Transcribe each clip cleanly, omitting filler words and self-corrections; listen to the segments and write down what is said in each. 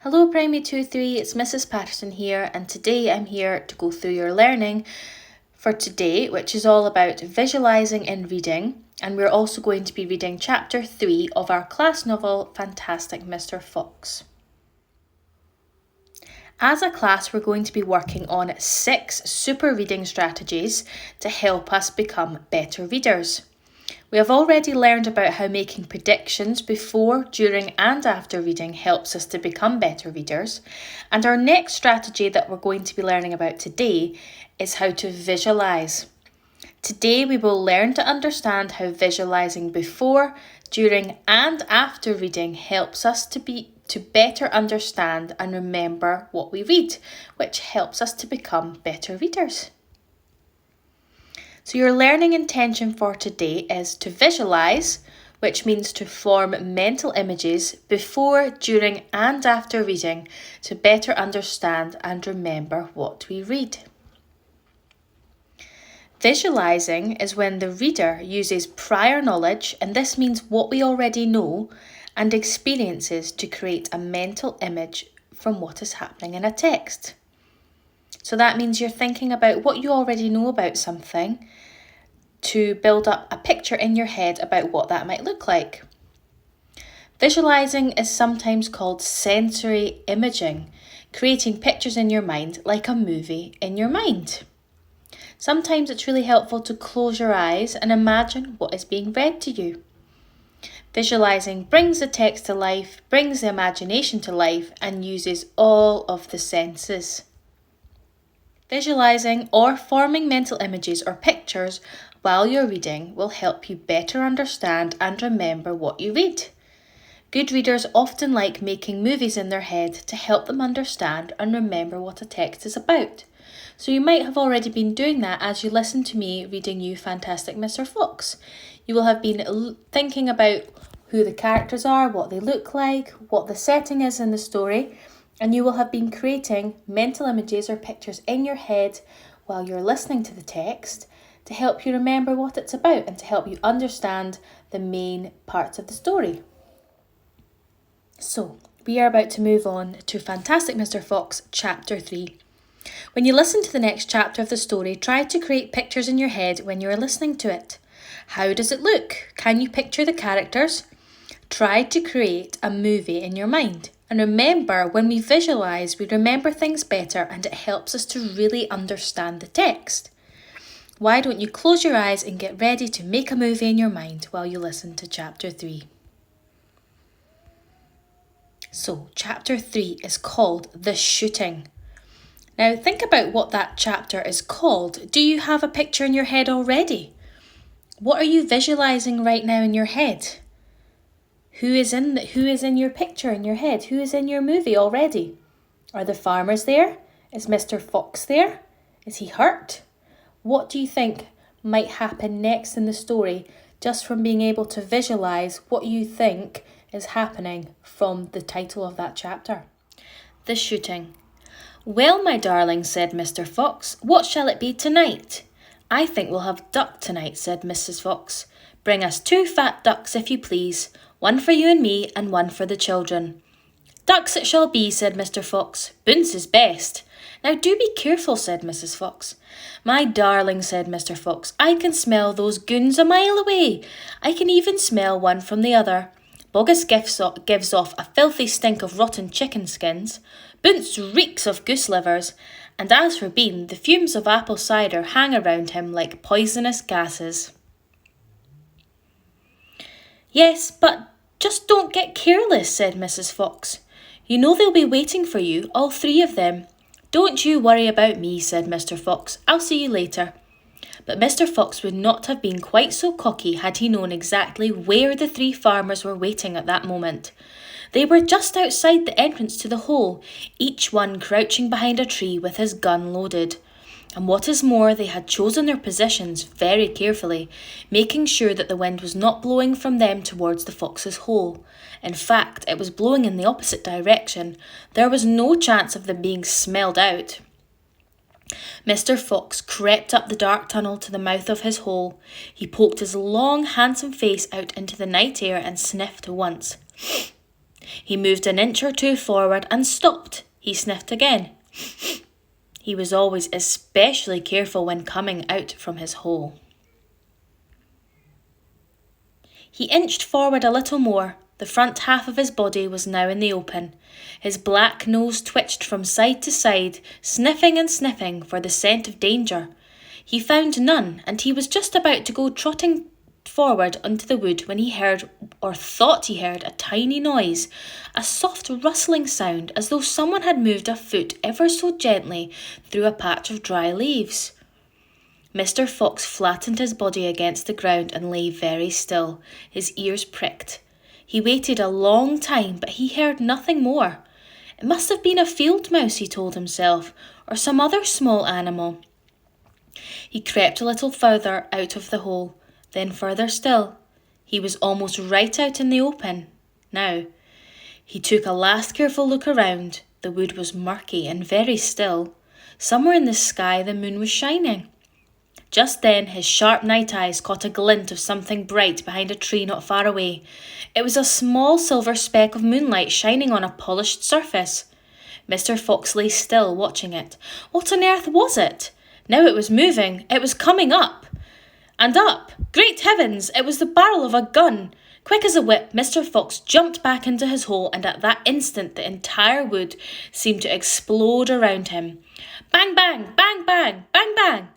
Hello Primary 2-3, it's Mrs. Patterson here, and today I'm here to go through your learning for today, which is all about visualising in reading, and we're also going to be reading Chapter 3 of our class novel, Fantastic Mr. Fox. As a class, we're going to be working on 6 super reading strategies to help us become better readers. We have already learned about how making predictions before, during and after reading helps us to become better readers. And our next strategy that we're going to be learning about today is how to visualise. Today we will learn to understand how visualising before, during and after reading helps us to better understand and remember what we read, which helps us to become better readers. So your learning intention for today is to visualise, which means to form mental images before, during and after reading to better understand and remember what we read. Visualising is when the reader uses prior knowledge, and this means what we already know, and experiences to create a mental image from what is happening in a text. So that means you're thinking about what you already know about something to build up a picture in your head about what that might look like. Visualising is sometimes called sensory imaging, creating pictures in your mind like a movie in your mind. Sometimes it's really helpful to close your eyes and imagine what is being read to you. Visualising brings the text to life, brings the imagination to life, and uses all of the senses. Visualising or forming mental images or pictures while you're reading will help you better understand and remember what you read. Good readers often like making movies in their head to help them understand and remember what a text is about. So you might have already been doing that as you listen to me reading you Fantastic Mr. Fox. You will have been thinking about who the characters are, what they look like, what the setting is in the story, and you will have been creating mental images or pictures in your head while you're listening to the text to help you remember what it's about and to help you understand the main parts of the story. So, we are about to move on to Fantastic Mr. Fox, Chapter 3. When you listen to the next chapter of the story, try to create pictures in your head when you are listening to it. How does it look? Can you picture the characters? Try to create a movie in your mind. And remember, when we visualise, we remember things better and it helps us to really understand the text. Why don't you close your eyes and get ready to make a movie in your mind while you listen to Chapter 3. So, Chapter 3 is called The Shooting. Now, think about what that chapter is called. Do you have a picture in your head already? What are you visualising right now in your head? Who is in your picture in your head? Who is in your movie already? Are the farmers there? Is Mr. Fox there? Is he hurt? What do you think might happen next in the story just from being able to visualise what you think is happening from the title of that chapter? The Shooting. Well, my darling, said Mr. Fox, what shall it be tonight? I think we'll have duck tonight, said Mrs. Fox. Bring us 2 fat ducks, if you please. 1 for you and me, and 1 for the children. Ducks it shall be, said Mr. Fox. Bunce is best. Now do be careful, said Mrs. Fox. My darling, said Mr. Fox, I can smell those goons a mile away. I can even smell one from the other. Bogus gives off a filthy stink of rotten chicken skins. Bunce reeks of goose livers. And as for Bean, the fumes of apple cider hang around him like poisonous gases. Yes, but just don't get careless, said Mrs. Fox. You know they'll be waiting for you, all 3 of them. Don't you worry about me, said Mr. Fox. I'll see you later. But Mr. Fox would not have been quite so cocky had he known exactly where the 3 farmers were waiting at that moment. They were just outside the entrance to the hole, each one crouching behind a tree with his gun loaded. And what is more, they had chosen their positions very carefully, making sure that the wind was not blowing from them towards the fox's hole. In fact, it was blowing in the opposite direction. There was no chance of them being smelled out. Mr. Fox crept up the dark tunnel to the mouth of his hole. He poked his long, handsome face out into the night air and sniffed once. He moved an inch or two forward and stopped. He sniffed again. He was always especially careful when coming out from his hole. He inched forward a little more. The front half of his body was now in the open. His black nose twitched from side to side, sniffing and sniffing for the scent of danger. He found none, and he was just about to go trotting forward onto the wood when he heard, or thought he heard, a tiny noise, a soft rustling sound as though someone had moved a foot ever so gently through a patch of dry leaves. Mr. Fox flattened his body against the ground and lay very still, his ears pricked. He waited a long time, but he heard nothing more. It must have been a field mouse, he told himself, or some other small animal. He crept a little further out of the hole, then further still. He was almost right out in the open now. He took a last careful look around. The wood was murky and very still. Somewhere in the sky the moon was shining. Just then his sharp night eyes caught a glint of something bright behind a tree not far away. It was a small silver speck of moonlight shining on a polished surface. Mr. Fox lay still, watching it. What on earth was it? Now it was moving. It was coming up. And up. Great heavens! It was the barrel of a gun. Quick as a whip, Mr. Fox jumped back into his hole, and at that instant the entire wood seemed to explode around him. Bang, bang, bang, bang, bang, bang!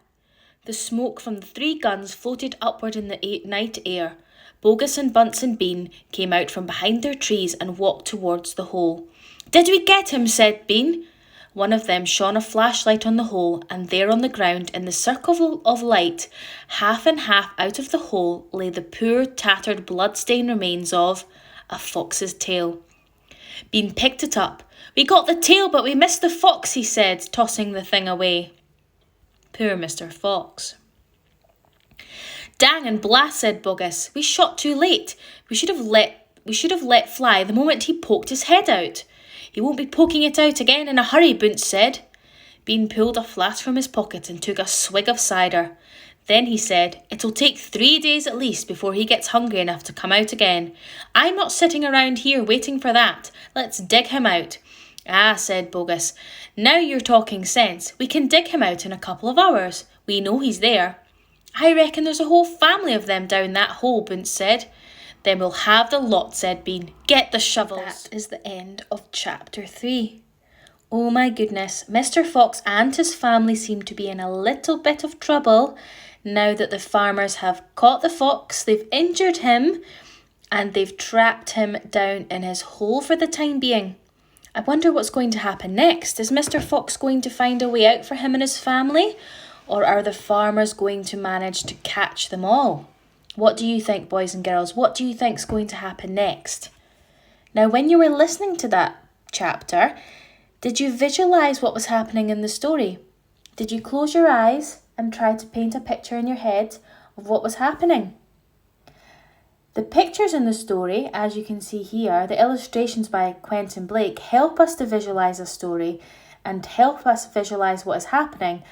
The smoke from the 3 guns floated upward in the night air. Bogus and Bunce and Bean came out from behind their trees and walked towards the hole. "Did we get him?" said Bean. One of them shone a flashlight on the hole, and there on the ground, in the circle of light, half and half out of the hole, lay the poor, tattered, blood-stained remains of a fox's tail. Bean picked it up. "We got the tail, but we missed the fox," he said, tossing the thing away. Poor Mr. Fox. "Dang and blast," said Bogus. "We shot too late. We should have let fly the moment he poked his head out." "He won't be poking it out again in a hurry," Bunce said. Bean pulled a flask from his pocket and took a swig of cider. Then he said, "It'll take 3 days at least before he gets hungry enough to come out again. I'm not sitting around here waiting for that. Let's dig him out." "Ah," said Bogus, "now you're talking sense. We can dig him out in a couple of hours. We know he's there." "I reckon there's a whole family of them down that hole," Bunce said. "Then we'll have the lot," said Bean. "Get the shovels." That is the end of chapter 3. Oh my goodness, Mr. Fox and his family seem to be in a little bit of trouble now that the farmers have caught the fox, they've injured him, and they've trapped him down in his hole for the time being. I wonder what's going to happen next. Is Mr. Fox going to find a way out for him and his family? Or are the farmers going to manage to catch them all? What do you think, boys and girls? What do you think is going to happen next? Now, when you were listening to that chapter, did you visualise what was happening in the story? Did you close your eyes and try to paint a picture in your head of what was happening? The pictures in the story, as you can see here, the illustrations by Quentin Blake, help us to visualise a story and help us visualise what is happening.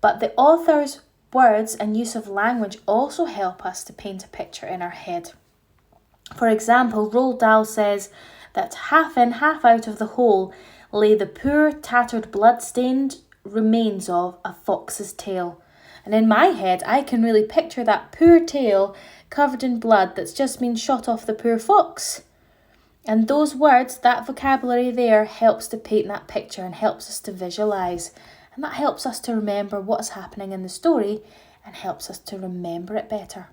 But the author's words and use of language also help us to paint a picture in our head. For example, Roald Dahl says that half in, half out of the hole lay the poor, tattered, blood-stained remains of a fox's tail. And in my head, I can really picture that poor tail covered in blood that's just been shot off the poor fox. And those words, that vocabulary there, helps to paint that picture and helps us to visualise. And that helps us to remember what's happening in the story and helps us to remember it better.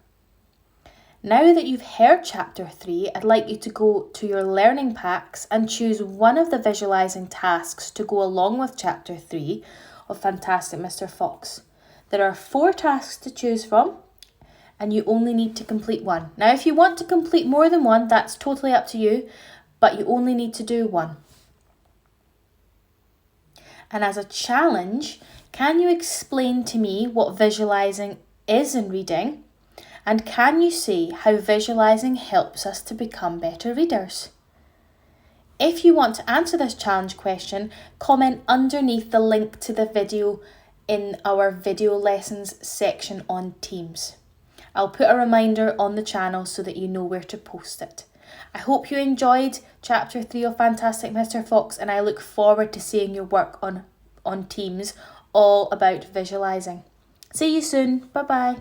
Now that you've heard chapter 3, I'd like you to go to your learning packs and choose one of the visualising tasks to go along with chapter 3 of Fantastic Mr. Fox. There are 4 tasks to choose from and you only need to complete one. Now, if you want to complete more than one, that's totally up to you, but you only need to do one. And as a challenge, can you explain to me what visualising is in reading? And can you see how visualising helps us to become better readers? If you want to answer this challenge question, comment underneath the link to the video in our video lessons section on Teams. I'll put a reminder on the channel so that you know where to post it. I hope you enjoyed chapter 3 of Fantastic Mr. Fox, and I look forward to seeing your work on Teams all about visualising. See you soon. Bye bye.